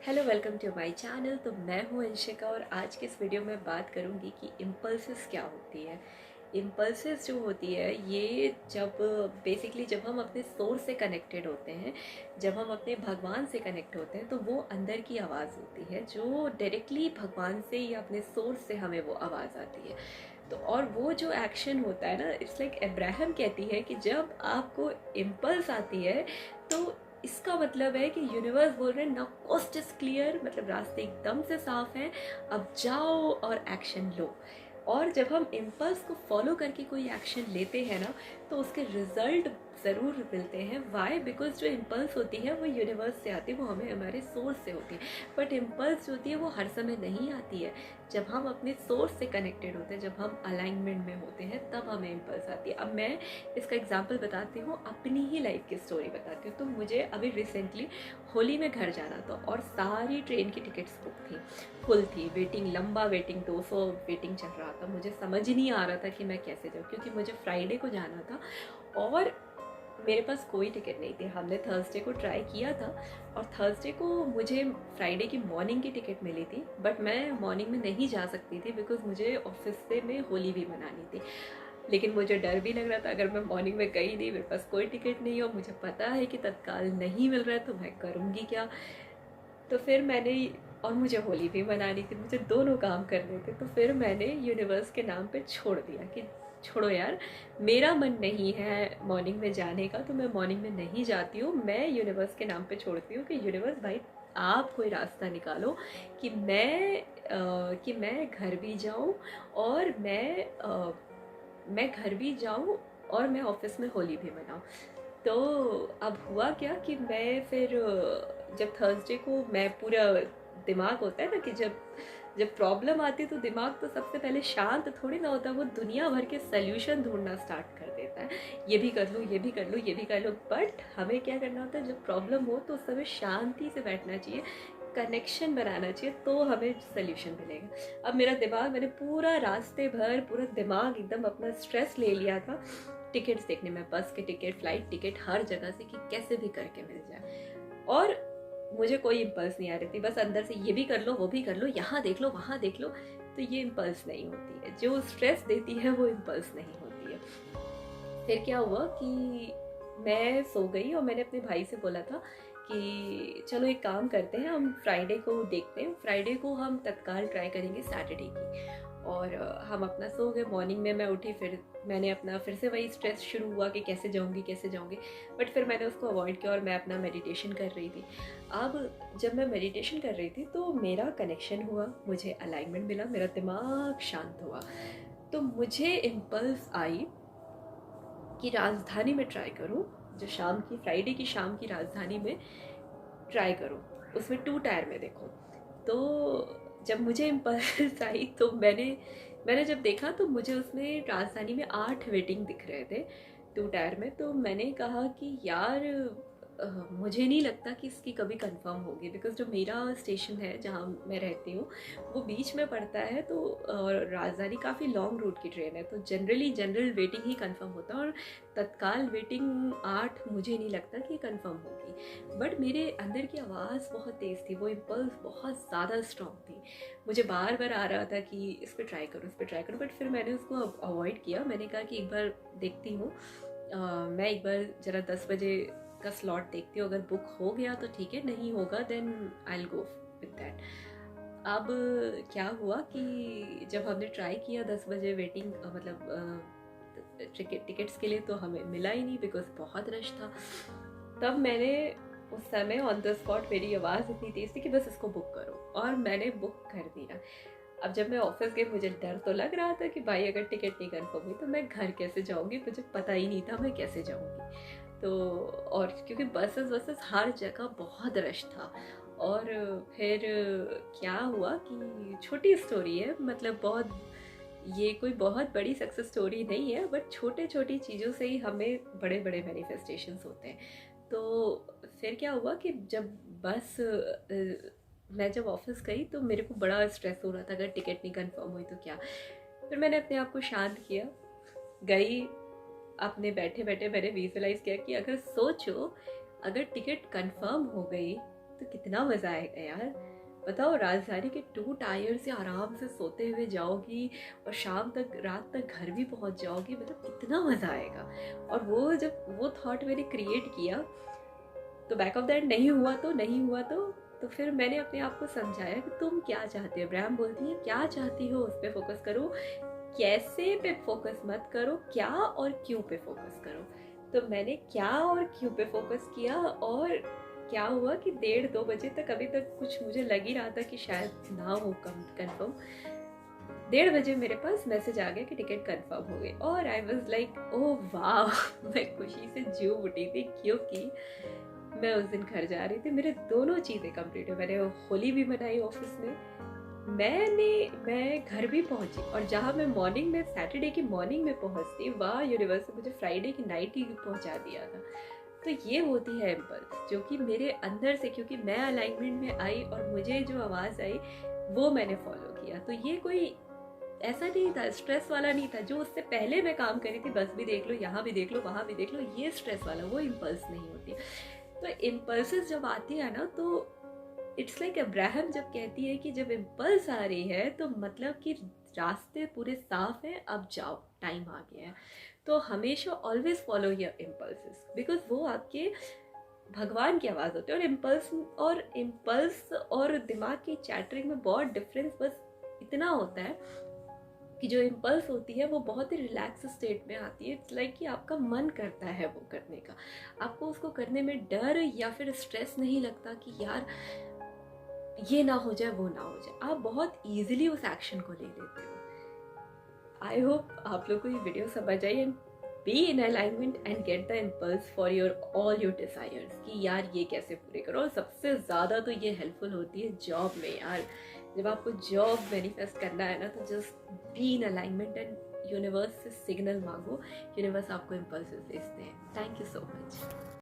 Hello, welcome to my channel. तो मैं हूँ अंशिका और आज के इस वीडियो में बात करूँगी कि इम्पल्सिस क्या होती है। इम्पल्सिस जो होती है ये जब बेसिकली जब हम अपने सोर्स से कनेक्टेड होते हैं, जब हम अपने भगवान से कनेक्ट होते हैं, तो वो अंदर की आवाज़ होती है जो डायरेक्टली भगवान से या अपने सोर्स से हमें वो आवाज़ आती है। तो और वो जो एक्शन होता है ना, इट्स लाइक अब्राहम कहती है कि जब आपको इम्पल्स आती है तो इसका मतलब है कि यूनिवर्स बोल रहे हैं ना, कोस्ट इज क्लियर, मतलब रास्ते एकदम से साफ हैं, अब जाओ और एक्शन लो। और जब हम इम्पल्स को फॉलो करके कोई एक्शन लेते हैं ना, तो उसके रिजल्ट ज़रूर मिलते हैं। वाई? बिकॉज जो इम्पल्स होती है वो यूनिवर्स से आती है, वो हमें हमारे सोर्स से होती है। बट इम्पल्स जो होती है वो हर समय नहीं आती है। जब हम अपने सोर्स से कनेक्टेड होते हैं, जब हम अलाइनमेंट में होते हैं, तब हमें इम्पल्स आती है। अब मैं इसका एग्जाम्पल बताती हूँ, अपनी ही लाइफ की स्टोरी बताती हूँ। तो मुझे अभी रिसेंटली होली में घर जाना था और सारी ट्रेन की टिकट्स बुक थी, फुल थी, वेटिंग, लंबा वेटिंग, 200 वेटिंग चल रहा था। मुझे समझ ही नहीं आ रहा था कि मैं कैसे जाऊँ, क्योंकि मुझे फ्राइडे को जाना था और मेरे पास कोई टिकट नहीं थी। हमने थर्सडे को ट्राई किया था और थर्सडे को मुझे फ्राइडे की मॉर्निंग की टिकट मिली थी, बट मैं मॉर्निंग में नहीं जा सकती थी बिकॉज मुझे ऑफिस से में होली भी मनानी थी। लेकिन मुझे डर भी लग रहा था, अगर मैं मॉर्निंग में गई नहीं, मेरे पास कोई टिकट नहीं हो, मुझे पता है कि तत्काल नहीं मिल रहा है, तो मैं करूँगी क्या। तो फिर मैंने, और मुझे होली भी मनानी थी, मुझे दोनों काम करने थे, तो फिर मैंने यूनिवर्स के नाम पे छोड़ दिया कि छोड़ो यार, मेरा मन नहीं है मॉर्निंग में जाने का, तो मैं मॉर्निंग में नहीं जाती हूँ। मैं यूनिवर्स के नाम पे छोड़ती हूँ कि यूनिवर्स भाई, आप कोई रास्ता निकालो कि मैं घर भी जाऊँ और मैं घर भी जाऊँ और मैं ऑफिस में होली भी मनाऊँ। तो अब हुआ क्या कि मैं फिर जब थर्सडे को मैं पूरा, दिमाग होता है ना कि जब जब प्रॉब्लम आती है तो दिमाग तो सबसे पहले शांत थोड़ी ना होता, वो दुनिया भर के सल्यूशन ढूंढना स्टार्ट कर देता है। ये भी कर लो, ये भी कर लो, ये भी कर लो। बट हमें क्या करना होता है, जब प्रॉब्लम हो तो उस समय शांति से बैठना चाहिए, कनेक्शन बनाना चाहिए, तो हमें सोल्यूशन मिलेगा। अब मेरा दिमाग, मैंने पूरा रास्ते भर पूरा दिमाग एकदम अपना स्ट्रेस ले लिया था टिकट्स देखने में, बस के टिकट, फ्लाइट टिकट, हर जगह से कि कैसे भी करके मिल जाए। और मुझे कोई इम्पल्स नहीं आ रही थी, बस अंदर से ये भी कर लो, वो भी कर लो, यहाँ देख लो, वहाँ देख लो। तो ये इम्पल्स नहीं होती है, जो स्ट्रेस देती है वो इम्पल्स नहीं होती है। फिर क्या हुआ कि मैं सो गई और मैंने अपने भाई से बोला था कि चलो एक काम करते हैं, हम फ्राइडे को देखते हैं, फ्राइडे को हम तत्काल ट्राई करेंगे सैटरडे की। और हम अपना सो गए। मॉर्निंग में मैं उठी, फिर मैंने अपना फिर से वही स्ट्रेस शुरू हुआ कि कैसे जाऊंगी, कैसे जाऊंगी। बट फिर मैंने उसको अवॉइड किया और मैं अपना मेडिटेशन कर रही थी। अब जब मैं मेडिटेशन कर रही थी तो मेरा कनेक्शन हुआ, मुझे अलाइनमेंट मिला, मेरा दिमाग शांत हुआ। तो मुझे इम्पल्स आई कि राजधानी में ट्राई करूँ, जो शाम की, फ्राइडे की शाम की राजधानी में ट्राई करूँ, उसमें 2 टायर में देखूँ। तो जब मुझे इम्पल्स आई तो मैंने जब देखा तो मुझे उसमें राजधानी में 8 वेटिंग दिख रहे थे 2 टायर में। तो मैंने कहा कि यार, मुझे नहीं लगता कि इसकी कभी कंफर्म होगी, बिकॉज जो मेरा स्टेशन है जहाँ मैं रहती हूँ वो बीच में पड़ता है। तो राजधानी काफ़ी लॉन्ग रूट की ट्रेन है, तो जनरली जनरल वेटिंग ही कंफर्म होता है, और तत्काल वेटिंग 8 मुझे नहीं लगता कि कंफर्म होगी। बट मेरे अंदर की आवाज़ बहुत तेज़ थी, वो इम्पल्स बहुत ज़्यादा स्ट्रॉन्ग थी, मुझे बार बार आ रहा था कि इस पर ट्राई करो, इस पर ट्राई करो। बट फिर मैंने उसको अवॉइड किया। मैंने कहा कि एक बार देखती हूँ, मैं एक बार ज़रा 10 बजे का स्लॉट देखती हूँ, अगर बुक हो गया तो ठीक है, नहीं होगा then I will go with that. अब क्या हुआ कि जब हमने ट्राई किया 10 बजे वेटिंग, मतलब टिकट्स के लिए, तो हमें मिला ही नहीं बिकॉज बहुत रश था। तब मैंने उस समय ऑन द स्पॉट, मेरी आवाज़ इतनी तेज़ थी कि बस इसको बुक करो, और मैंने बुक कर दिया। अब जब मैं ऑफिस गई, मुझे डर तो लग रहा था कि भाई अगर टिकट नहीं कंफर्म हुई तो मैं घर कैसे जाऊंगी, मुझे पता ही नहीं था मैं कैसे जाऊंगी। तो और क्योंकि बसेस वसेस हर जगह बहुत रश था। और फिर क्या हुआ कि छोटी स्टोरी है, मतलब बहुत, ये कोई बहुत बड़ी सक्सेस स्टोरी नहीं है, बट छोटे छोटी चीज़ों से ही हमें बड़े बड़े मैनिफेस्टेशंस होते हैं। तो फिर क्या हुआ कि जब बस मैं जब ऑफिस गई तो मेरे को बड़ा स्ट्रेस हो रहा था, अगर टिकट नहीं कंफर्म हुई तो क्या। फिर मैंने अपने आप को शांत किया, गई, अपने बैठे बैठे मैंने विजुअलाइज किया कि अगर सोचो, अगर टिकट कंफर्म हो गई तो कितना मज़ा आएगा यार। बताओ, राजधानी के 2 टायर से आराम से सोते हुए जाओगी और शाम तक, रात तक घर भी पहुंच जाओगी, मतलब कितना मज़ा आएगा। और वो जब वो थॉट मैंने क्रिएट किया तो बैक ऑफ दैट नहीं हुआ तो नहीं हुआ तो फिर मैंने अपने आप को समझाया कि तुम क्या चाहते हो। अब्राहम बोलती है क्या चाहती हो उस पर फोकस करो, कैसे पे फोकस मत करो, क्या और क्यों पे फोकस करो। तो मैंने क्या और क्यों पे फोकस किया, और क्या हुआ कि 1:30-2 बजे तक, अभी तक कुछ मुझे लग ही रहा था कि शायद ना हो कंफर्म। 1:30 बजे मेरे पास मैसेज आ गया कि टिकट कंफर्म हो गई, और आई वॉज लाइक ओह वाह। मैं खुशी से झूम उठी थी, क्योंकि मैं उस दिन घर जा रही थी, मेरे दोनों चीज़ें कंप्लीट हुई। मैंने होली भी मनाई ऑफिस में, मैं घर भी पहुंची, और जहाँ मैं मॉर्निंग में, सैटरडे की मॉर्निंग में पहुंचती, वहाँ यूनिवर्स ने मुझे फ्राइडे की नाइट ही पहुंचा दिया था। तो ये होती है इम्पल्स, जो कि मेरे अंदर से, क्योंकि मैं अलाइनमेंट में आई और मुझे जो आवाज़ आई वो मैंने फॉलो किया। तो ये कोई ऐसा नहीं था, स्ट्रेस वाला नहीं था। जो उससे पहले मैं काम करी थी, बस भी देख लो, यहाँ भी देख लो, वहाँ भी देख लो, ये स्ट्रेस वाला, वो इम्पल्स नहीं होती। तो इम्पल्सेस जब आती है ना, तो इट्स लाइक अब्राहम जब कहती है कि जब इम्पल्स आ रही है तो मतलब कि रास्ते पूरे साफ हैं, अब जाओ, टाइम आ गया है। तो हमेशा always follow your impulses, because वो आपके भगवान की आवाज़ होती है। और इम्पल्स और दिमाग की चैटरिंग में बहुत डिफरेंस बस इतना होता है कि जो इम्पल्स होती है वो बहुत ही रिलैक्स स्टेट में आती है। इट्स लाइक कि आपका मन करता है वो करने का, आपको उसको करने में डर या फिर स्ट्रेस नहीं लगता कि यार ये ना हो जाए, वो ना हो जाए। आप बहुत ईजिली उस एक्शन को ले लेते हो। आई होप आप लोग को ये वीडियो समझ आई, and be in alignment and get the impulse for your all your desires, कि यार ये कैसे पूरे करो। और सबसे ज़्यादा तो ये हेल्पफुल होती है जॉब में यार। जब आपको जॉब मैनिफेस्ट करना है ना, तो just be in alignment and universe से सिग्नल मांगो, यूनिवर्स आपको इम्पल्स भेजते हैं। Thank you so much.